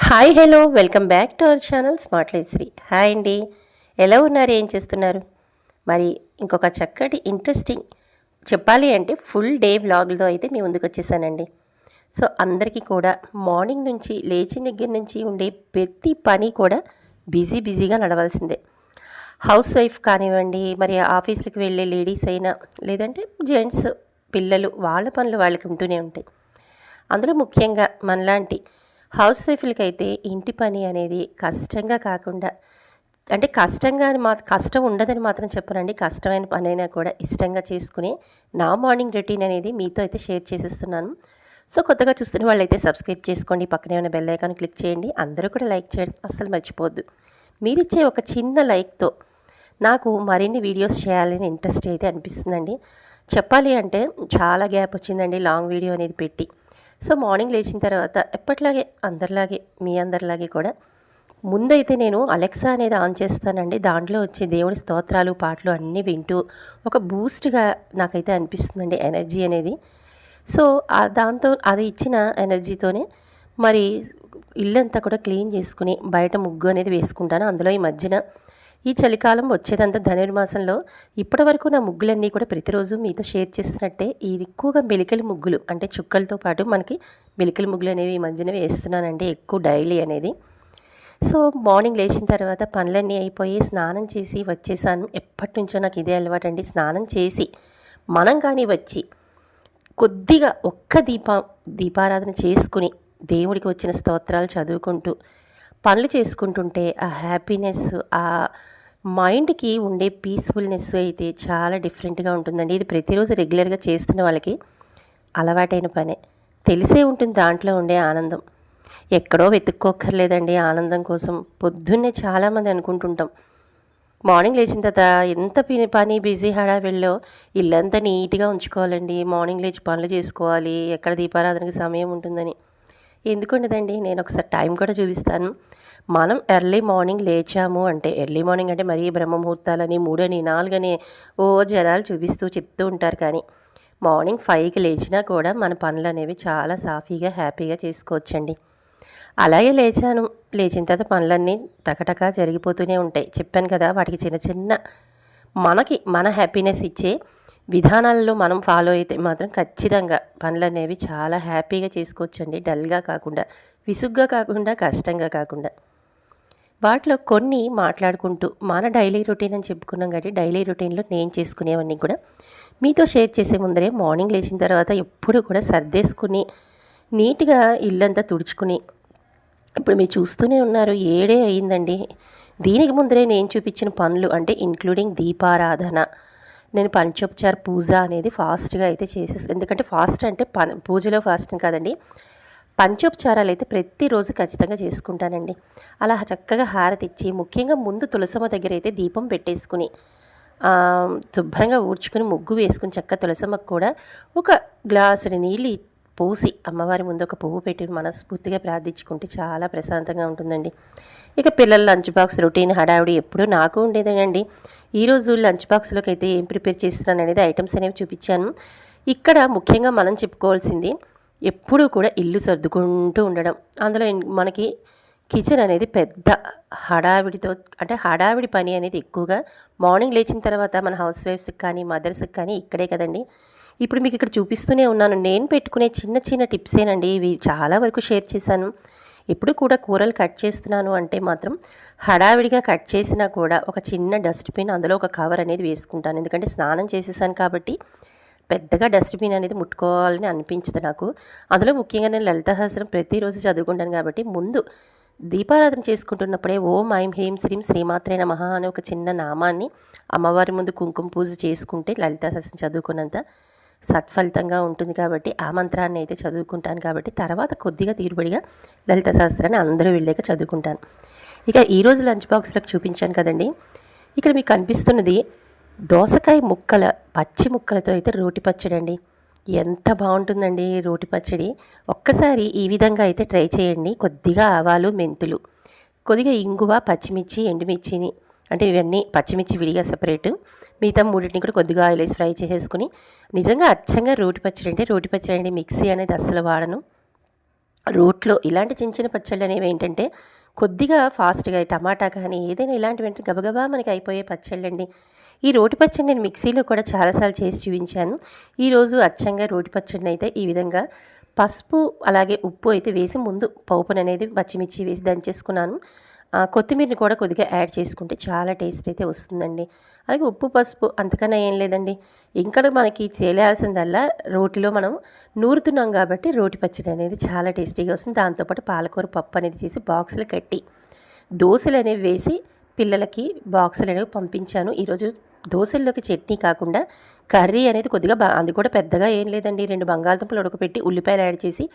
Hi hello welcome back to our channel smart life Sri. Hi అండి, ఎలా ఉన్నారు, ఏం చేస్తున్నారు? మరి ఇంకొక చక్కటి ఇంట్రెస్టింగ్ చెప్పాలి అంటే ఫుల్ డే వ్లాగ్తో అయితే మీ ముందుకు వచ్చేసానండి. సో అందరికీ కూడా మార్నింగ్ నుంచి లేచిన దగ్గర నుంచి ఉండే ప్రతి పని కూడా బిజీగా నడవాల్సిందే. హౌస్ వైఫ్ కానివ్వండి, మరి ఆఫీస్కి వెళ్ళే లేడీస్ అయినా, లేదంటే జెంట్స్, పిల్లలు, వాళ్ళ పనులు వాళ్ళకి ఉంటూనే ఉంటాయి. అందులో ముఖ్యంగా మనలాంటి హౌస్ వైఫ్లకైతే ఇంటి పని అనేది కష్టంగా కాకుండా, అంటే కష్టంగా అని కష్టం ఉండదని మాత్రం చెప్పనండి, కష్టమైన పని అయినా కూడా ఇష్టంగా చేసుకుని నా మార్నింగ్ రొటీన్ అనేది మీతో అయితే షేర్ చేసేస్తున్నాను. సో కొత్తగా చూస్తున్న వాళ్ళైతే సబ్స్క్రైబ్ చేసుకోండి, పక్కనే ఉన్న బెల్ ఐకాన్ క్లిక్ చేయండి. అందరూ కూడా లైక్ చేయడం అస్సలు మర్చిపోవద్దు. మీరిచ్చే ఒక చిన్న లైక్తో నాకు మరిన్ని వీడియోస్ చేయాలని ఇంట్రెస్ట్ అయితే అనిపిస్తుందండి. చెప్పాలి అంటే చాలా గ్యాప్ వచ్చిందండి లాంగ్ వీడియో అనేది పెట్టి. సో మార్నింగ్ లేచిన తర్వాత ఎప్పట్లాగే అందరిలాగే మీ అందరిలాగే కూడా ముందైతే నేను అలెక్సా అనేది ఆన్ చేస్తానండి. దాంట్లో వచ్చే దేవుడి స్తోత్రాలు, పాటలు అన్నీ వింటూ ఒక బూస్ట్గా నాకైతే అనిపిస్తుందండి ఎనర్జీ అనేది. సో దాంతో అది ఇచ్చిన ఎనర్జీతోనే మరి ఇల్లంతా కూడా క్లీన్ చేసుకుని బయట ముగ్గు అనేది వేసుకుంటాను. అందులో ఈ మధ్యన ఈ చలికాలం వచ్చేదంతా ధనుర్మాసంలో ఇప్పటి వరకు నా ముగ్గులన్నీ కూడా ప్రతిరోజు మీతో షేర్ చేస్తున్నట్టే ఈ ఎక్కువగా మెలికల ముగ్గులు, అంటే చుక్కలతో పాటు మనకి మెలికల ముగ్గులు అనేవి ఈ మధ్యన వేస్తున్నానండి ఎక్కువ డైలీ అనేది. సో మార్నింగ్ లేచిన తర్వాత పనులన్నీ అయిపోయి స్నానం చేసి వచ్చేసాను. ఎప్పటి నుంచో నాకు ఇదే అలవాటండి. స్నానం చేసి మనం కానీ వచ్చి కొద్దిగా ఒక్క దీపారాధన చేసుకుని దేవుడికి వచ్చిన స్తోత్రాలు చదువుకుంటూ పనులు చేసుకుంటుంటే ఆ హ్యాపీనెస్, ఆ మైండ్కి ఉండే పీస్ఫుల్నెస్ అయితే చాలా డిఫరెంట్గా ఉంటుందండి. ఇది ప్రతిరోజు రెగ్యులర్గా చేస్తున్న వాళ్ళకి అలవాటైన పనే, తెలిసే ఉంటుంది దాంట్లో ఉండే ఆనందం. ఎక్కడో వెతుక్కోక్కర్లేదండి ఆనందం కోసం. పొద్దున్నే చాలామంది అనుకుంటుంటాం మార్నింగ్ లేచిన తర్వాత ఎంత పని బిజీ హడావిడిలో ఇల్లంతా నీట్గా ఉంచుకోవాలండి, మార్నింగ్ లేచి పనులు చేసుకోవాలి, ఎక్కడ దీపారాధనకి సమయం ఉంటుందని. ఎందుకుండదండి, నేను ఒకసారి టైం కూడా చూపిస్తాను. మనం ఎర్లీ మార్నింగ్ లేచాము అంటే, ఎర్లీ మార్నింగ్ అంటే మరీ బ్రహ్మముహూర్తాలని 3 అని 4 అని జనాలు చూపిస్తూ చెప్తూ ఉంటారు. కానీ మార్నింగ్ 5కి లేచినా కూడా మన పనులు అనేవి చాలా సాఫీగా హ్యాపీగా చేసుకోవచ్చండి. అలాగే లేచాను, లేచిన తర్వాత పనులన్నీ టకటకా జరిగిపోతూనే ఉంటాయి. చెప్పాను కదా, వాటికి చిన్న చిన్న మనకి మన హ్యాపీనెస్ ఇచ్చే విధానాల్లో మనం ఫాలో అయితే మాత్రం ఖచ్చితంగా పనులు అనేవి చాలా హ్యాపీగా చేసుకోవచ్చండి. డల్గా కాకుండా, విసుగ్గా కాకుండా, కష్టంగా కాకుండా. వాటిలో కొన్ని మాట్లాడుకుంటూ మన డైలీ రొటీన్ అని చెప్పుకున్నాం కాబట్టి డైలీ రొటీన్లో నేను చేసుకునేవన్నీ కూడా మీతో షేర్ చేసే ముందరే మార్నింగ్ లేచిన తర్వాత ఎప్పుడు కూడా సర్దేసుకుని నీట్గా ఇల్లంతా తుడుచుకుని, ఇప్పుడు మీరు చూస్తూనే ఉన్నారు 7 అయిందండి. దీనికి ముందరే నేను చూపించిన పనులు అంటే ఇంక్లూడింగ్ దీపారాధన, నేను పంచోపచార పూజ అనేది ఫాస్ట్గా అయితే చేసేస్తాను. ఎందుకంటే ఫాస్ట్ అంటే పూజలో ఫాస్ట్ కాదండి, పంచోపచారాలు అయితే ప్రతిరోజు ఖచ్చితంగా చేసుకుంటానండి. అలా చక్కగా హారతి ఇచ్చి, ముఖ్యంగా ముందు తులసమ్మ దగ్గర అయితే దీపం పెట్టేసుకుని శుభ్రంగా ఊడ్చుకుని ముగ్గు వేసుకుని చక్కగా తులసమ్మకు కూడా ఒక గ్లాసుడి నీళ్ళు పోసి అమ్మవారి ముందు ఒక పువ్వు పెట్టి మనస్ఫూర్తిగా ప్రార్థించుకుంటే చాలా ప్రశాంతంగా ఉంటుందండి. ఇక పిల్లల లంచ్ బాక్స్ రొటీన్ హడావిడి ఎప్పుడూ నాకు ఉండేదేనండి. ఈరోజు లంచ్ బాక్స్లోకి అయితే ఏం ప్రిపేర్ చేస్తున్నాను అనేది ఐటమ్స్ అనేవి చూపించాను. ఇక్కడ ముఖ్యంగా మనం చెప్పుకోవాల్సింది ఎప్పుడూ కూడా ఇల్లు సర్దుకుంటూ ఉండడం. అందులో మనకి కిచెన్ అనేది పెద్ద హడావిడితో, అంటే హడావిడి పని అనేది ఎక్కువగా మార్నింగ్ లేచిన తర్వాత మన హౌస్ వైఫ్స్కి కానీ మదర్స్కి కానీ ఇక్కడే కదండి. ఇప్పుడు మీకు ఇక్కడ చూపిస్తూనే ఉన్నాను, నేను పెట్టుకునే చిన్న చిన్న టిప్సేనండి ఇవి. చాలా వరకు షేర్ చేశాను. ఎప్పుడు కూడా కూరలు కట్ చేస్తున్నాను అంటే మాత్రం హడావిడిగా కట్ చేసినా కూడా ఒక చిన్న డస్ట్బిన్, అందులో ఒక కవర్ అనేది వేసుకుంటాను. ఎందుకంటే స్నానం చేసేసాను కాబట్టి పెద్దగా డస్ట్బిన్ అనేది ముట్టుకోవాలని అనిపించదు నాకు. అందులో ముఖ్యంగా నేను లలిత సహస్రం ప్రతిరోజు చదువుకుంటాను కాబట్టి ముందు దీపారాధన చేసుకుంటున్నప్పుడే ఓం ఐం హ్రీం శ్రీం శ్రీమాత్రే నమః అనే ఒక చిన్న నామాన్ని అమ్మవారి ముందు కుంకుమ పూజ చేసుకుంటే లలిత సహస్రం చదువుకున్నంత సత్ఫలితంగా ఉంటుంది. కాబట్టి ఆ మంత్రాన్ని అయితే చదువుకుంటాను. కాబట్టి తర్వాత కొద్దిగా తీరుబడిగా లలిత సహస్రాన్ని అందరూ వెళ్ళాక చదువుకుంటాను. ఇక ఈరోజు లంచ్ బాక్స్లకు చూపించాను కదండి, ఇక్కడ మీకు కనిపిస్తున్నది దోసకాయ ముక్కల పచ్చి ముక్కలతో అయితే రోటి పచ్చడి అండి. ఎంత బాగుంటుందండి రోటి పచ్చడి. ఒక్కసారి ఈ విధంగా అయితే ట్రై చేయండి. కొద్దిగా ఆవాలు, మెంతులు, కొద్దిగా ఇంగువ, పచ్చిమిర్చి, ఎండుమిర్చిని, అంటే ఇవన్నీ పచ్చిమిర్చి విడిగా సపరేటు, మిగతా మూడింటిని కూడా కొద్దిగా ఆయిల్ వేసి ఫ్రై చేసేసుకుని, నిజంగా అచ్చంగా రోటి పచ్చడి అంటే రోటి పచ్చడి అండి. మిక్సీ అనేది అస్సలు వాడను. రోట్లో ఇలాంటి చిన్న చిన్న పచ్చళ్ళు అనేవి ఏంటంటే కొద్దిగా ఫాస్ట్గా టమాటా కానీ ఏదైనా ఇలాంటివి అంటే గబగబా మనకి అయిపోయే పచ్చళ్ళండి. ఈ రోటి పచ్చడి నేను మిక్సీలో కూడా చాలాసార్లు చేసి చూపించాను. ఈరోజు అచ్చంగా రోటి పచ్చడిని అయితే ఈ విధంగా పసుపు అలాగే ఉప్పు అయితే వేసి ముందు పోపుననేది పచ్చిమిర్చి వేసి దంచేసుకున్నాను. కొత్తిమీరని కూడా కొద్దిగా యాడ్ చేసుకుంటే చాలా టేస్ట్ అయితే వస్తుందండి. అలాగే ఉప్పు పసుపు అంతకన్నా ఏం లేదండి. ఇంకా మనకి చేయాల్సిందల్లా రోటిలో మనం నూరుతున్నాం కాబట్టి రోటి పచ్చడి అనేది చాలా టేస్టీగా వస్తుంది. దాంతోపాటు పాలకూర పప్పు అనేది చేసి బాక్సులు కట్టి దోశలు అనేవి వేసి పిల్లలకి బాక్సులు అనేవి పంపించాను. ఈరోజు దోశల్లోకి చట్నీ కాకుండా కర్రీ అనేది కొద్దిగా అది కూడా పెద్దగా ఏం లేదండి. 2 బంగాళదుంపలు ఉడకపెట్టి ఉల్లిపాయలు యాడ్ చేసి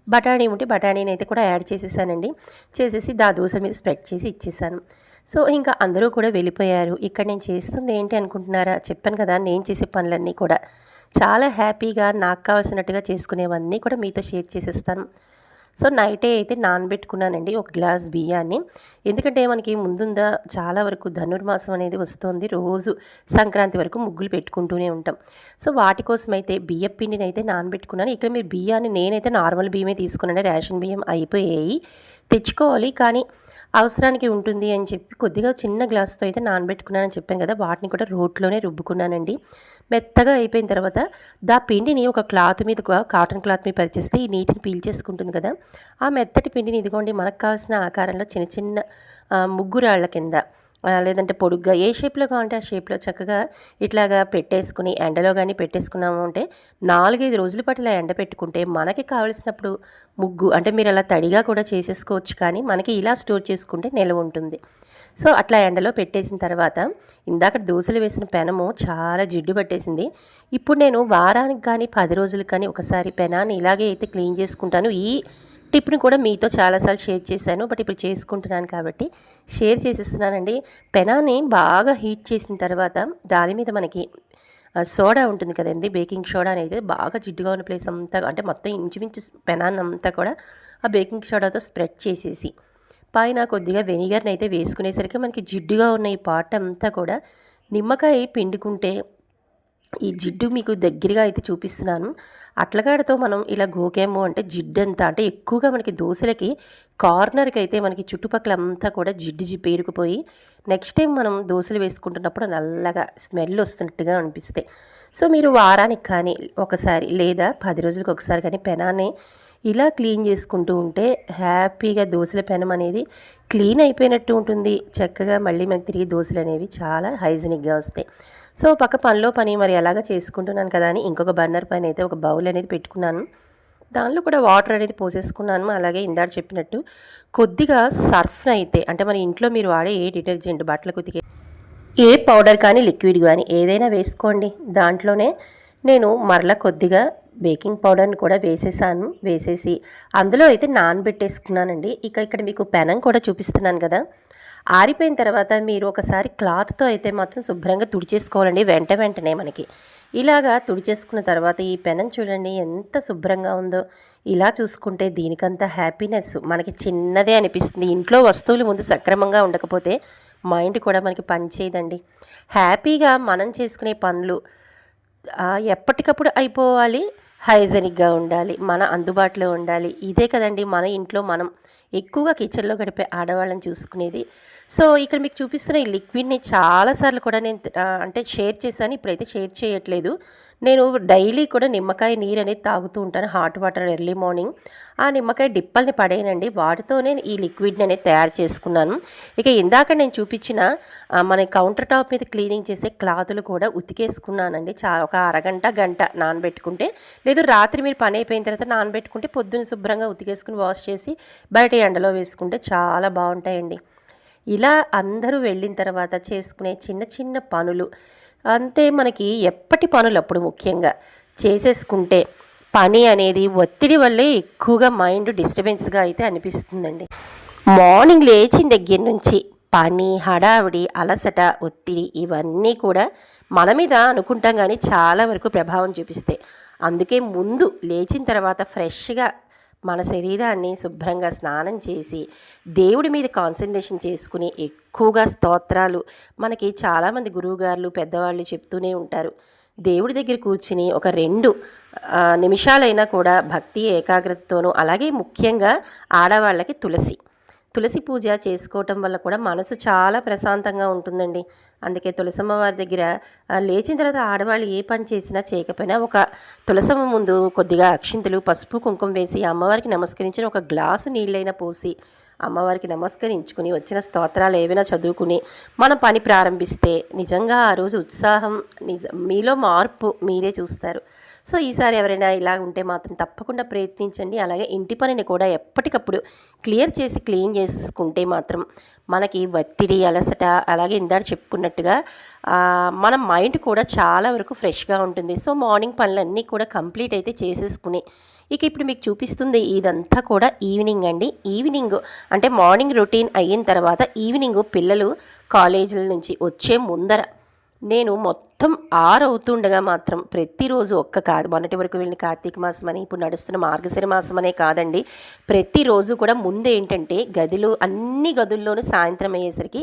బఠానీ ఉంటే బఠానీని అయితే కూడా యాడ్ చేసేసానండి. చేసేసి దోశ మీద స్ప్రెడ్ చేసి ఇచ్చేసాను. సో ఇంకా అందరూ కూడా వెళ్ళిపోయారు. ఇక్కడ నేను చేస్తుంది ఏంటి అనుకుంటున్నారా? చెప్పాను కదా, నేను చేసే పనులన్నీ కూడా చాలా హ్యాపీగా నాకు కావాల్సినట్టుగా చేసుకునేవన్నీ కూడా మీతో షేర్ చేసేస్తాను. సో నైటే అయితే నానబెట్టుకున్నానండి ఒక గ్లాస్ బియ్యాన్ని. ఎందుకంటే మనకి ముందుందా చాలా వరకు ధనుర్మాసం అనేది వస్తుంది. రోజు సంక్రాంతి వరకు ముగ్గులు పెట్టుకుంటూనే ఉంటాం. సో వాటి కోసం అయితే బియ్యం పిండిని అయితే నానబెట్టుకున్నాను. ఇక్కడ మీరు బియ్యాన్ని నేనైతే నార్మల్ బియ్యమే తీసుకున్నాను. రేషన్ బియ్యం అయిపోయాయి, తెచ్చుకోవాలి. కానీ అవసరానికి ఉంటుంది అని చెప్పి కొద్దిగా చిన్న గ్లాస్తో అయితే నానబెట్టుకున్నానని చెప్పాను కదా, వాటిని కూడా రోట్లోనే రుబ్బుకున్నానండి. మెత్తగా అయిపోయిన తర్వాత పిండిని ఒక క్లాత్ మీద, కాటన్ క్లాత్ మీద పరిచేస్తే ఈ నీటిని పీల్చేసుకుంటుంది కదా, ఆ మెత్తటి పిండిని ఇదిగోండి మనకు కావాల్సిన ఆకారంలో చిన్న చిన్న ముగ్గురాళ్ల కింద లేదంటే పొడుగ్గా ఏ షేప్లో కావాలంటే ఆ షేప్లో చక్కగా ఇట్లాగా పెట్టేసుకుని ఎండలో కానీ పెట్టేసుకున్నాము అంటే 4-5 రోజుల పాటు ఇలా ఎండ పెట్టుకుంటే మనకి కావలసినప్పుడు ముగ్గు అంటే మీరు అలా తడిగా కూడా చేసేసుకోవచ్చు. కానీ మనకి ఇలా స్టోర్ చేసుకుంటే నిల్వ ఉంటుంది. సో అట్లా ఎండలో పెట్టేసిన తర్వాత ఇందాక దోశలు వేసిన పెనము చాలా జిడ్డు పట్టేసింది. ఇప్పుడు నేను వారానికి కానీ 10 రోజులకు కానీ ఒకసారి పెనాన్ని ఇలాగే అయితే క్లీన్ చేసుకుంటాను. ఈ టిప్ని కూడా మీతో చాలాసార్లు షేర్ చేశాను, బట్ ఇప్పుడు చేసుకుంటున్నాను కాబట్టి షేర్ చేసేస్తున్నానండి. పెనాన్ని బాగా హీట్ చేసిన తర్వాత దాని మీద మనకి సోడా ఉంటుంది కదండి, బేకింగ్ సోడా అనేది బాగా జిడ్డుగా ఉన్న ప్లేస్ అంతా అంటే మొత్తం ఇంచుమించు పెనాన్ని అంతా కూడా ఆ బేకింగ్ సోడాతో స్ప్రెడ్ చేసేసి పైన కొద్దిగా వెనిగర్ని అయితే వేసుకునేసరికి మనకి జిడ్డుగా ఉన్న ఈ పార్ట్ అంతా కూడా నిమ్మకాయ పిండుకుంటే ఈ జిడ్డు మీకు దగ్గరగా అయితే చూపిస్తున్నాను. అట్లగాడతో మనం ఇలా గోకేమో అంటే జిడ్డు అంతా అంటే ఎక్కువగా మనకి దోశలకి కార్నర్కి అయితే మనకి చుట్టుపక్కల అంతా కూడా జిడ్డు పేరుకుపోయి నెక్స్ట్ టైం మనం దోశలు వేసుకుంటున్నప్పుడు నల్లగా స్మెల్ వస్తున్నట్టుగా అనిపిస్తాయి. సో మీరు వారానికి కానీ ఒకసారి లేదా 10 రోజులకు ఒకసారి కానీ పెనాన్ని ఇలా క్లీన్ చేసుకుంటూ ఉంటే హ్యాపీగా దోశల పెనం అనేది క్లీన్ అయిపోయినట్టు ఉంటుంది. చక్కగా మళ్ళీ మనకి తిరిగి దోశలు అనేవి చాలా హైజీనిక్గా వస్తాయి. సో పక్క పనిలో పని మరి ఎలాగా చేసుకుంటున్నాను కదా అని ఇంకొక బర్నర్ పైన అయితే ఒక బౌల్ అనేది పెట్టుకున్నాను. దానిలో కూడా వాటర్ అనేది పోసేసుకున్నాను. అలాగే ఇందాక చెప్పినట్టు కొద్దిగా సర్ఫ్ని అయితే అంటే మన ఇంట్లో మీరు వాడే ఏ డిటర్జెంట్ బట్టలకు ఉతికే ఏ పౌడర్ కానీ లిక్విడ్ కానీ ఏదైనా వేసుకోండి. దాంట్లోనే నేను మరలా కొద్దిగా బేకింగ్ పౌడర్ని కూడా వేసేసి అందులో అయితే నానబెట్టేసుకున్నానండి. ఇక్కడ మీకు పెనం కూడా చూపిస్తున్నాను కదా, ఆరిపోయిన తర్వాత మీరు ఒకసారి క్లాత్తో అయితే మాత్రం శుభ్రంగా తుడిచేసుకోవాలండి. వెంటనే మనకి ఇలాగా తుడిచేసుకున్న తర్వాత ఈ పెనం చూడండి ఎంత శుభ్రంగా ఉందో. ఇలా చూసుకుంటే దీనికంత హ్యాపీనెస్ మనకి చిన్నదే అనిపిస్తుంది. ఇంట్లో వస్తువులు ముందు సక్రమంగా ఉండకపోతే మైండ్ కూడా మనకి పనిచేయదండి. హ్యాపీగా మనం చేసుకునే పనులు ఎప్పటికప్పుడు అయిపోవాలి, హైజెనిక్గా ఉండాలి, మన అందుబాటులో ఉండాలి. ఇదే కదండి మన ఇంట్లో మనం ఎక్కువగా కిచెన్లో గడిపే ఆడవాళ్ళని చూసుకునేది. సో ఇక్కడ మీకు చూపిస్తున్న ఈ లిక్విడ్ని చాలాసార్లు కూడా నేను అంటే షేర్ చేశాను. ఇప్పుడైతే షేర్ చేయట్లేదు. నేను డైలీ కూడా నిమ్మకాయ నీరు అనేది తాగుతూ ఉంటాను, హాట్ వాటర్ ఎర్లీ మార్నింగ్. ఆ నిమ్మకాయ డిప్పల్ని పడేయనండి, వాటితోనే ఈ లిక్విడ్ని అనేది తయారు చేసుకున్నాను. ఇక ఇందాక నేను చూపించిన మన కౌంటర్ టాప్ మీద క్లీనింగ్ చేసే క్లాతులు కూడా ఉతికేసుకున్నానండి. ఒక అరగంట గంట నానబెట్టుకుంటే, లేదు రాత్రి మీరు పని అయిపోయిన తర్వాత నానబెట్టుకుంటే పొద్దున్న శుభ్రంగా ఉతికేసుకుని వాష్ చేసి బయట ఎండలో వేసుకుంటే చాలా బాగుంటాయండి. ఇలా అందరూ వెళ్ళిన తర్వాత చేసుకునే చిన్న చిన్న పనులు అంటే మనకి ఎప్పటి పనులు అప్పుడు ముఖ్యంగా చేసేసుకుంటే పని అనేది ఒత్తిడి వల్లే ఎక్కువగా మైండ్ డిస్టర్బెన్స్గా అయితే అనిపిస్తుందండి. మార్నింగ్ లేచిన దగ్గర నుంచి పని, హడావిడి, అలసట, ఒత్తిడి ఇవన్నీ కూడా మన మీద అనుకుంటాం కానీ చాలా వరకు ప్రభావం చూపిస్తాయి. అందుకే ముందు లేచిన తర్వాత ఫ్రెష్గా మన శరీరాన్ని శుభ్రంగా స్నానం చేసి దేవుడి మీద కాన్సన్ట్రేషన్ చేసుకుని ఎక్కువగా స్తోత్రాలు మనకి చాలామంది గురువుగారులు పెద్దవాళ్ళు చెప్తూనే ఉంటారు. దేవుడి దగ్గర కూర్చుని ఒక 2 నిమిషాలైనా కూడా భక్తి ఏకాగ్రతతోనూ, అలాగే ముఖ్యంగా ఆడవాళ్ళకి తులసి పూజ చేసుకోవటం వల్ల కూడా మనసు చాలా ప్రశాంతంగా ఉంటుందండి. అందుకే తులసమ్మ వారి దగ్గర లేచిన తర్వాత ఆడవాళ్ళు ఏ పని చేసినా చేయకపోయినా ఒక తులసమ్మ ముందు కొద్దిగా అక్షింతలు, పసుపు, కుంకుమ వేసి అమ్మవారికి నమస్కరించిన ఒక గ్లాసు నీళ్ళైనా పోసి అమ్మవారికి నమస్కరించుకుని వచ్చిన స్తోత్రాలు ఏవైనా చదువుకుని మనం పని ప్రారంభిస్తే నిజంగా ఆ రోజు ఉత్సాహం మీలో మార్పు మీరే చూస్తారు. సో ఈసారి ఎవరైనా ఇలా ఉంటే మాత్రం తప్పకుండా ప్రయత్నించండి. అలాగే ఇంటి పనిని కూడా ఎప్పటికప్పుడు క్లీన్ చేసుకుంటే మాత్రం మనకి ఒత్తిడి, అలసట, అలాగే ఇందాక చెప్పుకున్నట్టుగా మన మైండ్ కూడా చాలా వరకు ఫ్రెష్గా ఉంటుంది. సో మార్నింగ్ పనులన్నీ కూడా కంప్లీట్ అయితే చేసేసుకుని ఇక ఇప్పుడు మీకు చూపిస్తుంది ఇదంతా కూడా ఈవినింగ్ అండి. ఈవినింగ్ అంటే మార్నింగ్ రొటీన్ అయిన తర్వాత ఈవినింగ్ పిల్లలు కాలేజీల నుంచి వచ్చే ముందర నేను మొత్తం 6 అవుతుండగా మాత్రం ప్రతిరోజు మొన్నటి వరకు వెళ్ళిన కార్తీక మాసం అని, ఇప్పుడు నడుస్తున్న మార్గశిర మాసం అనే కాదండి, ప్రతిరోజు కూడా ముందు ఏంటంటే అన్ని గదుల్లోనూ సాయంత్రం అయ్యేసరికి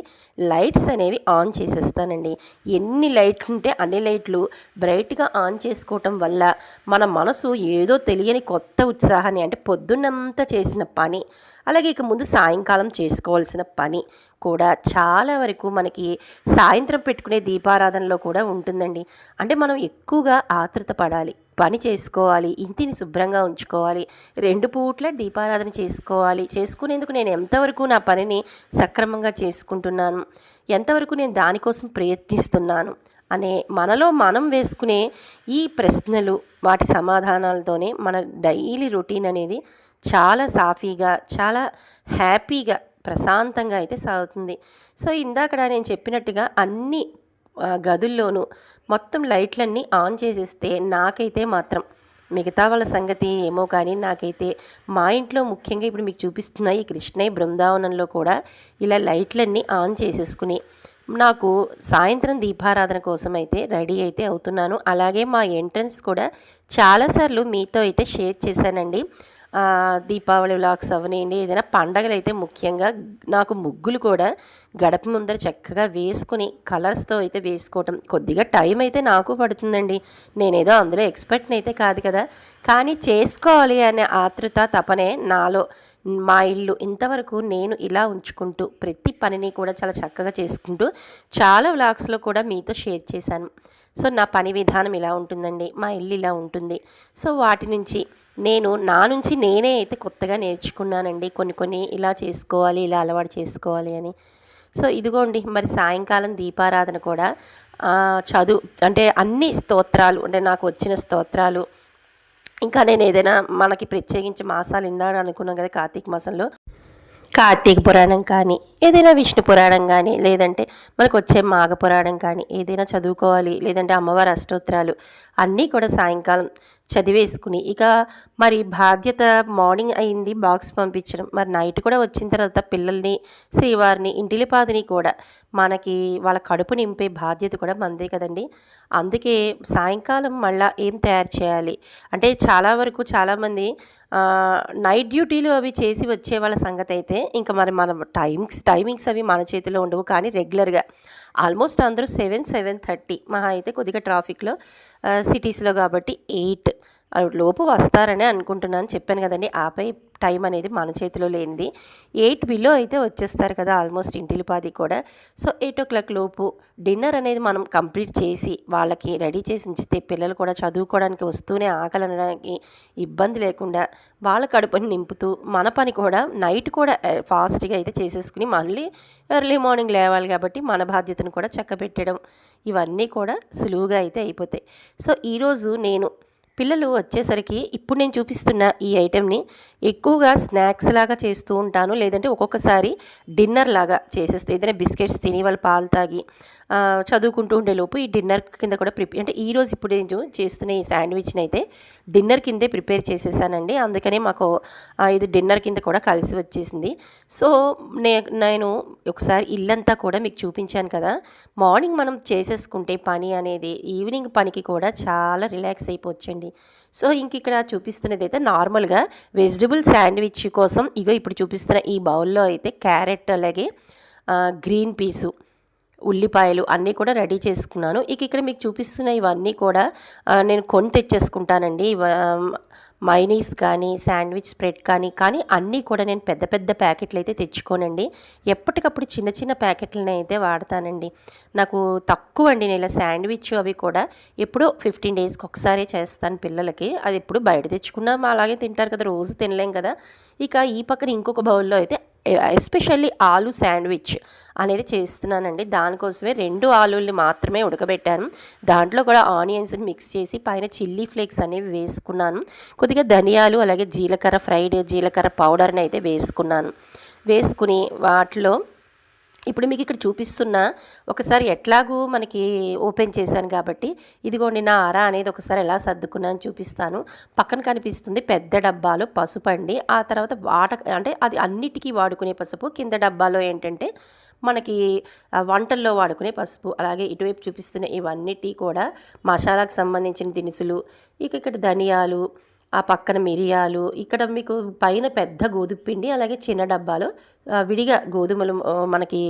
లైట్స్ అనేవి ఆన్ చేసేస్తానండి. ఎన్ని లైట్లు ఉంటే అన్ని లైట్లు బ్రైట్గా ఆన్ చేసుకోవటం వల్ల మన మనసు ఏదో తెలియని కొత్త ఉత్సాహాన్ని, అంటే పొద్దున్నంతా చేసిన పని, అలాగే ఇక ముందు సాయంకాలం చేసుకోవాల్సిన పని కూడా చాలా వరకు మనకి సాయంత్రం పెట్టుకునే దీపారాధనలో కూడా ఉంటుందండి. అంటే మనం ఎక్కువగా ఆతృత పడాలి, పని చేసుకోవాలి, ఇంటిని శుభ్రంగా ఉంచుకోవాలి, 2 పూట్ల దీపారాధన చేసుకునేందుకు నేను ఎంతవరకు నా పనిని సక్రమంగా చేసుకుంటున్నాను, ఎంతవరకు నేను దానికోసం ప్రయత్నిస్తున్నాను అనే మనలో మనం వేసుకునే ఈ ప్రశ్నలు, వాటి సమాధానాలతోనే మన డైలీ రొటీన్ అనేది చాలా సాఫీగా, చాలా హ్యాపీగా, ప్రశాంతంగా అయితే సాగుతుంది. సో ఇందాక నేను చెప్పినట్టుగా అన్ని గదుల్లోనూ మొత్తం లైట్లన్నీ ఆన్ చేసేస్తే నాకైతే మాత్రం, మిగతా వాళ్ళ సంగతి ఏమో కానీ నాకైతే మా ఇంట్లో ముఖ్యంగా ఇప్పుడు మీకు చూపిస్తున్న ఈ కృష్ణయ్య బృందావనంలో కూడా ఇలా లైట్లన్నీ ఆన్ చేసేసుకుని నాకు సాయంత్రం దీపారాధన కోసం అయితే రెడీ అయితే అవుతున్నాను. అలాగే మా ఎంట్రన్స్ కూడా చాలాసార్లు మీతో అయితే షేర్ చేశానండి. దీపావళి వ్లాగ్స్ అవనండి, ఏదైనా పండగలు అయితే ముఖ్యంగా నాకు ముగ్గులు కూడా గడప ముందర చక్కగా వేసుకుని కలర్స్తో అయితే వేసుకోవటం కొద్దిగా టైం అయితే నాకు పడుతుందండి. నేనేదో అందులో ఎక్స్పర్ట్ని అయితే కాదు కదా, కానీ చేసుకోవాలి అనే ఆతృత, తపనే నాలో. మా ఇల్లు ఇంతవరకు నేను ఇలా ఉంచుకుంటూ ప్రతి పనిని కూడా చాలా చక్కగా చేసుకుంటూ చాలా వ్లాగ్స్లో కూడా మీతో షేర్ చేశాను. సో నా పని విధానం ఇలా ఉంటుందండి, మా ఇల్లు ఇలా ఉంటుంది. సో వాటి నుంచి నా నుంచి నేనే అయితే కొత్తగా నేర్చుకున్నానండి. కొన్ని ఇలా చేసుకోవాలి, ఇలా అలవాటు చేసుకోవాలి అని. సో ఇదిగోండి, మరి సాయంకాలం దీపారాధన కూడా అంటే అన్ని స్తోత్రాలు, అంటే నాకు వచ్చిన స్తోత్రాలు, ఇంకా నేను ఏదైనా మనకి ప్రత్యేకించి మాసాలు ఇందాక అనుకున్నాం కదా, కార్తీక మాసంలో కార్తీక పురాణం కానీ, ఏదైనా విష్ణు పురాణం కానీ, లేదంటే మనకు వచ్చే మాఘ పురాణం కానీ ఏదైనా చదువుకోవాలి, లేదంటే అమ్మవారి అష్టోత్తరాలు అన్నీ కూడా సాయంకాలం చదివేసుకుని, ఇక మరి బాధ్యత మార్నింగ్ అయింది బాక్స్ పంపించడం, మరి నైట్ కూడా వచ్చిన తర్వాత పిల్లల్ని, శ్రీవారిని, ఇంటిలిపాదిని కూడా మనకి వాళ్ళ కడుపు నింపే బాధ్యత కూడా మనదే కదండి. అందుకే సాయంకాలం మళ్ళీ ఏం తయారు చేయాలి అంటే చాలా వరకు చాలామంది నైట్ డ్యూటీలు అవి చేసి వచ్చే వాళ్ళ సంగతి అయితే ఇంకా మరి మన టైమింగ్స్ అవి మన చేతిలో ఉండవు. కానీ రెగ్యులర్గా ఆల్మోస్ట్ అందరూ 7-7:30 మహా అయితే కొద్దిగా ట్రాఫిక్లో సిటీస్లో కాబట్టి 8 లోపు వస్తారని అనుకుంటున్నాను. చెప్పాను కదండి, ఆపై టైం అనేది మన చేతిలో లేనిది. 8 బిలో అయితే వచ్చేస్తారు కదా ఆల్మోస్ట్ ఇంటిలిపాది కూడా. సో 8 o'clock లోపు డిన్నర్ అనేది మనం కంప్లీట్ చేసి వాళ్ళకి రెడీ చేసి ఉంచితే పిల్లలు కూడా చదువుకోవడానికి వస్తూనే ఆకలి అనడానికి ఇబ్బంది లేకుండా వాళ్ళ కడుపుని నింపుతూ మన పని కూడా నైట్ కూడా ఫాస్ట్గా అయితే చేసేసుకుని మళ్ళీ ఎర్లీ మార్నింగ్ లేవాలి కాబట్టి మన బాధ్యతను కూడా చక్కబెట్టడం, ఇవన్నీ కూడా సులువుగా అయితే అయిపోతాయి. సో ఈరోజు నేను పిల్లలు వచ్చేసరికి ఇప్పుడు నేను చూపిస్తున్న ఈ ఐటెంని ఎక్కువగా స్నాక్స్ లాగా చేస్తూ ఉంటాను, లేదంటే ఒక్కొక్కసారి డిన్నర్ లాగా చేసేస్తే ఏదైనా బిస్కెట్స్ తిని వాళ్ళు పాలు తాగి చదువుకుంటూ ఉండేలోపు ఈ డిన్నర్ కింద కూడా అంటే ఈరోజు ఇప్పుడు నేను చేస్తున్న ఈ శాండ్విచ్ని అయితే డిన్నర్ కిందే ప్రిపేర్ చేసేసానండి. అందుకనే మాకు ఇది డిన్నర్ కింద కూడా కలిసి వచ్చేసింది. సో నేను ఒకసారి ఇల్లంతా కూడా మీకు చూపించాను కదా, మార్నింగ్ మనం చేసేసుకుంటే పని అనేది ఈవినింగ్ పనికి కూడా చాలా రిలాక్స్ అయిపోవచ్చండి. సో ఇంక ఇక్కడ చూపిస్తున్నది అయితే నార్మల్గా వెజిటబుల్ శాండ్విచ్ కోసం ఇప్పుడు చూపిస్తున్న ఈ బౌల్లో అయితే క్యారెట్, అలాగే గ్రీన్ పీసు, ఉల్లిపాయలు అన్నీ కూడా రెడీ చేసుకున్నాను. ఇక్కడ మీకు చూపిస్తున్న ఇవన్నీ కూడా నేను కొని తెచ్చేసుకుంటానండి. మైనీస్ కానీ శాండ్విచ్ స్ప్రెడ్ కానీ అన్నీ కూడా నేను పెద్ద పెద్ద ప్యాకెట్లు అయితే తెచ్చుకోనండి. ఎప్పటికప్పుడు చిన్న చిన్న ప్యాకెట్లను అయితే వాడతానండి. నాకు తక్కువ అండి. నేను ఇలా శాండ్విచ్ అవి కూడా ఎప్పుడో 15 డేస్కి ఒకసారి చేస్తాను పిల్లలకి. అది ఎప్పుడు బయట తెచ్చుకున్నా అలాగే తింటారు కదా, రోజు తినలేం కదా. ఈ పక్కన ఇంకొక బౌల్లో అయితే ఎస్పెషల్లీ ఆలు శాండ్విచ్ అనేది చేస్తున్నానండి. దానికోసమే 2 ఆలుల్ని మాత్రమే ఉడకబెట్టాను. దాంట్లో కూడా ఆనియన్స్ని మిక్స్ చేసి పైన చిల్లీ ఫ్లేక్స్ అనేవి వేసుకున్నాను. కొద్దిగా ధనియాలు అలాగే జీలకర్ర, ఫ్రైడ్ జీలకర్ర పౌడర్ని అయితే వేసుకుని వాటిలో ఇప్పుడు మీకు ఇక్కడ చూపిస్తున్న ఒకసారి ఎట్లాగూ మనకి ఓపెన్ చేశాను కాబట్టి ఇదిగోండి నా అర అనేది ఒకసారి ఎలా సర్దుకున్నాను చూపిస్తాను. పక్కన కనిపిస్తుంది పెద్ద డబ్బాలో పసుపు అండి. ఆ తర్వాత అంటే అది అన్నిటికీ వాడుకునే పసుపు. కింద డబ్బాలో ఏంటంటే మనకి వంటల్లో వాడుకునే పసుపు. అలాగే ఇటువైపు చూపిస్తున్న ఇవన్నిటి కూడా మసాలాకు సంబంధించిన దినుసులు. ఇక్కడ ధనియాలు, ఆ పక్కన మిరియాలు, ఇక్కడ మీకు పైన పెద్ద గోధుమ పిండి, అలాగే చిన్న డబ్బాలో విడిగా గోధుమలు మనకి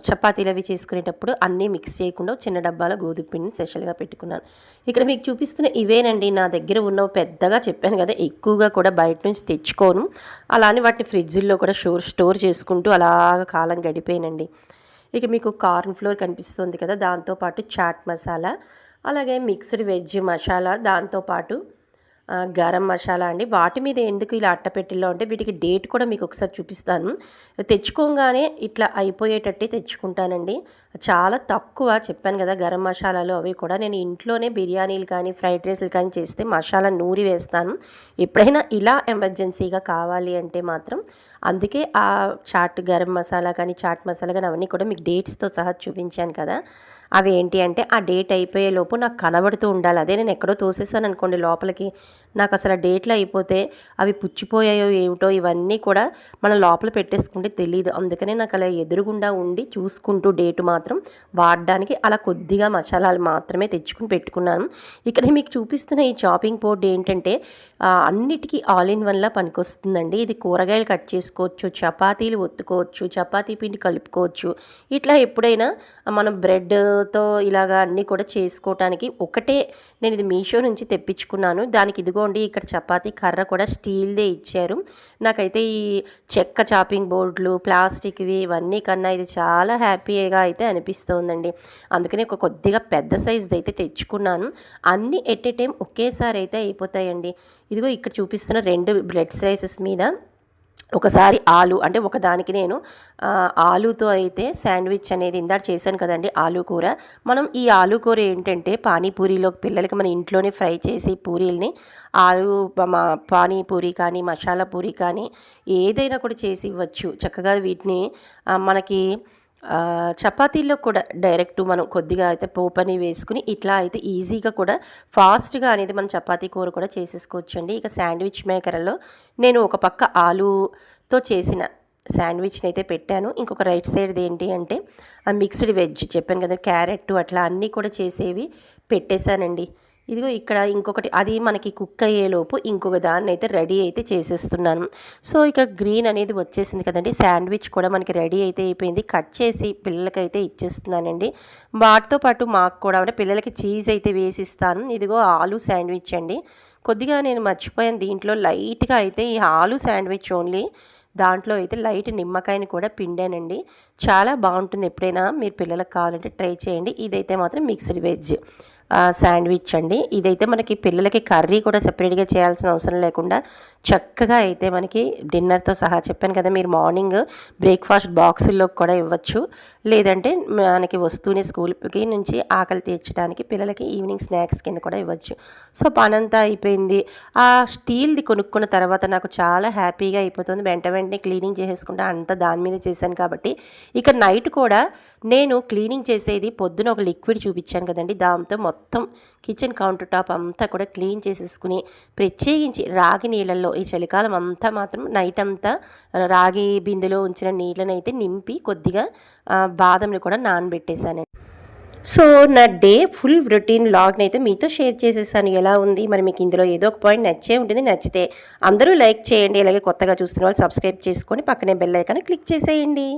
చపాతీలు అవి చేసుకునేటప్పుడు అన్నీ మిక్స్ చేయకుండా చిన్న డబ్బాలో గోధుమ పిండిని స్పెషల్గా పెట్టుకున్నాను. ఇక్కడ మీకు చూపిస్తున్న ఇవేనండి నా దగ్గర ఉన్నవి. పెద్దగా చెప్పాను కదా, ఎక్కువగా కూడా బయట నుంచి తెచ్చుకోను. అలానే వాటిని ఫ్రిడ్జ్లో కూడా స్టోర్ చేసుకుంటూ అలాగ కాలం గడిపోయానండి. మీకు కార్న్ ఫ్లోర్ కనిపిస్తుంది కదా, దాంతోపాటు చాట్ మసాలా, అలాగే మిక్స్డ్ వెజ్ మసాలా, దాంతోపాటు గరం మసాలా అండి. వాటి మీద ఎందుకు ఇలా అట్టపెట్టిలో అంటే వీటికి డేట్ కూడా మీకు ఒకసారి చూపిస్తాను. తెచ్చుకోగానే ఇట్లా అయిపోయేటట్టే తెచ్చుకుంటానండి. చాలా తక్కువ చెప్పాను కదా, గరం మసాలాలు అవి కూడా నేను ఇంట్లోనే బిర్యానీలు కానీ ఫ్రైడ్ రైస్లు కానీ చేస్తే మసాలా నూరి వేస్తాను. ఎప్పుడైనా ఇలా ఎమర్జెన్సీగా కావాలి అంటే మాత్రం అందుకే ఆ గరం మసాలా కానీ చాట్ మసాలా కానీ అవన్నీ కూడా మీకు డేట్స్తో సహా చూపించాను కదా. అవి ఏంటి అంటే ఆ డేట్ అయిపోయే లోపు నాకు కనబడుతూ ఉండాలి. అదే నేను ఎక్కడో తోసేసాను అనుకోండి లోపలికి, నాకు అసలు ఆ డేట్లు అయిపోతే అవి పుచ్చిపోయాయో ఏమిటో ఇవన్నీ కూడా మనం లోపల పెట్టేసుకుంటే తెలియదు. అందుకనే నాకు అలా ఎదురుగుండా ఉండి చూసుకుంటూ డేటు మాత్రం వాడడానికి అలా కొద్దిగా మసాలాలు మాత్రమే తెచ్చుకుని పెట్టుకున్నాను. ఇక్కడ మీకు చూపిస్తున్న ఈ చాపింగ్ బోర్డ్ ఏంటంటే అన్నిటికీ ఆల్ ఇన్ వన్లా పనికొస్తుందండి. ఇది కూరగాయలు కట్ చేసుకోవచ్చు, చపాతీలు ఒత్తుకోవచ్చు, చపాతీ పిండి కలుపుకోవచ్చు. ఇట్లా ఎప్పుడైనా మనం బ్రెడ్తో ఇలాగా అన్నీ కూడా చేసుకోవటానికి ఒకటే. నేను ఇది మీషో నుంచి తెప్పించుకున్నాను. దానికి ఇదిగోండి ఇక్కడ చపాతీ కర్ర కూడా స్టీల్దే ఇచ్చారు. నాకైతే ఈ చెక్క చాపింగ్ బోర్డులు ప్లాస్టిక్వి ఇవన్నీ కన్నా ఇది చాలా హ్యాపీగా అయితే అనిపిస్తుందండి. అందుకని కొద్దిగా పెద్ద సైజుది అయితే తెచ్చుకున్నాను. అన్నీ ఎట్ ఏ టైం ఒకేసారి అయితే అయిపోతాయండి. ఇదిగో ఇక్కడ చూపిస్తున్న 2 బ్రెడ్ స్లైసెస్ మీద ఒకసారి ఆలు అంటే ఒకదానికి నేను ఆలుతో అయితే శాండ్విచ్ అనేది ఇందాక చేశాను కదండి ఆలు కూర. మనం ఈ ఆలు కూర ఏంటంటే పానీపూరిలో పిల్లలకి మన ఇంట్లోనే ఫ్రై చేసి పూరీల్ని ఆలు పానీపూరి కానీ మసాలా పూరి కానీ ఏదైనా కూడా చేసి ఇవ్వచ్చు చక్కగా. వీటిని మనకి చపాతీల్లో కూడా డైరెక్ట్ మనం కొద్దిగా అయితే పోపని వేసుకుని ఇట్లా అయితే ఈజీగా కూడా ఫాస్ట్గా అనేది మనం చపాతీ కూర కూడా చేసేసుకోవచ్చండి. శాండ్విచ్ మేకర్లో నేను ఒక పక్క ఆలుతో చేసిన శాండ్విచ్ని అయితే పెట్టాను. ఇంకొక రైట్ సైడ్ది ఏంటి అంటే మిక్స్డ్ వెజ్ చెప్పాను కదా, క్యారెట్ అట్లా అన్నీ కూడా చేసేవి పెట్టేశానండి. ఇదిగో ఇక్కడ ఇంకొకటి అది మనకి కుక్ అయ్యేలోపు ఇంకొక దాన్ని అయితే రెడీ అయితే చేసేస్తున్నాను. సో గ్రీన్ అనేది వచ్చేసింది కదండి, శాండ్విచ్ కూడా మనకి రెడీ అయితే అయిపోయింది. కట్ చేసి పిల్లలకైతే ఇచ్చేస్తున్నానండి. వాటితో పాటు మాకు కూడా అంటే పిల్లలకి చీజ్ అయితే వేసిస్తాను. ఇదిగో ఆలు శాండ్విచ్ అండి. కొద్దిగా నేను మర్చిపోయాను, దీంట్లో లైట్గా అయితే ఈ ఆలు శాండ్విచ్ ఓన్లీ దాంట్లో అయితే లైట్ నిమ్మకాయని కూడా పిండానండి. చాలా బాగుంటుంది. ఎప్పుడైనా మీరు పిల్లలకు కావాలంటే ట్రై చేయండి. ఇదైతే మాత్రం మిక్స్డ్ వెజ్ శాండ్విచ్ అండి. ఇదైతే మనకి పిల్లలకి కర్రీ కూడా సెపరేట్గా చేయాల్సిన అవసరం లేకుండా చక్కగా అయితే మనకి డిన్నర్తో సహా చెప్పాను కదా, మీరు మార్నింగ్ బ్రేక్ఫాస్ట్ బాక్సుల్లో కూడా ఇవ్వచ్చు, లేదంటే మనకి వస్తూనే స్కూల్కి నుంచి ఆకలి తీర్చడానికి పిల్లలకి ఈవినింగ్ స్నాక్స్ కింద కూడా ఇవ్వచ్చు. సో పనంతా అయిపోయింది. ఆ స్టీల్ది కొనుక్కున్న తర్వాత నాకు చాలా హ్యాపీగా అయిపోతుంది. వెంటనే క్లీనింగ్ చేసేసుకుంటా అంతా దాని మీద చేశాను కాబట్టి. నైట్ కూడా నేను క్లీనింగ్ చేసేది పొద్దున ఒక లిక్విడ్ చూపించాను కదండి, దాంతో మొత్తం కిచెన్ కౌంటర్ టాప్ అంతా కూడా క్లీన్ చేసేసుకుని ప్రత్యేకించి రాగి నీళ్ళల్లో ఈ చలికాలం అంతా మాత్రం నైట్ అంతా రాగి బిందెలో ఉంచిన నీళ్ళని అయితే నింపి కొద్దిగా బాదంని కూడా నానబెట్టేశాను. సో నా డే ఫుల్ రొటీన్ లాగ్ని అయితే మీతో షేర్ చేసేసాను. ఎలా ఉంది మరి మీకు ఇందులో ఏదో ఒక పాయింట్ నచ్చే ఉంటుంది. నచ్చితే అందరూ లైక్ చేయండి. అలాగే కొత్తగా చూస్తున్న వాళ్ళు సబ్స్క్రైబ్ చేసుకొని పక్కనే బెల్ ఐకాన్ క్లిక్ చేసేయండి.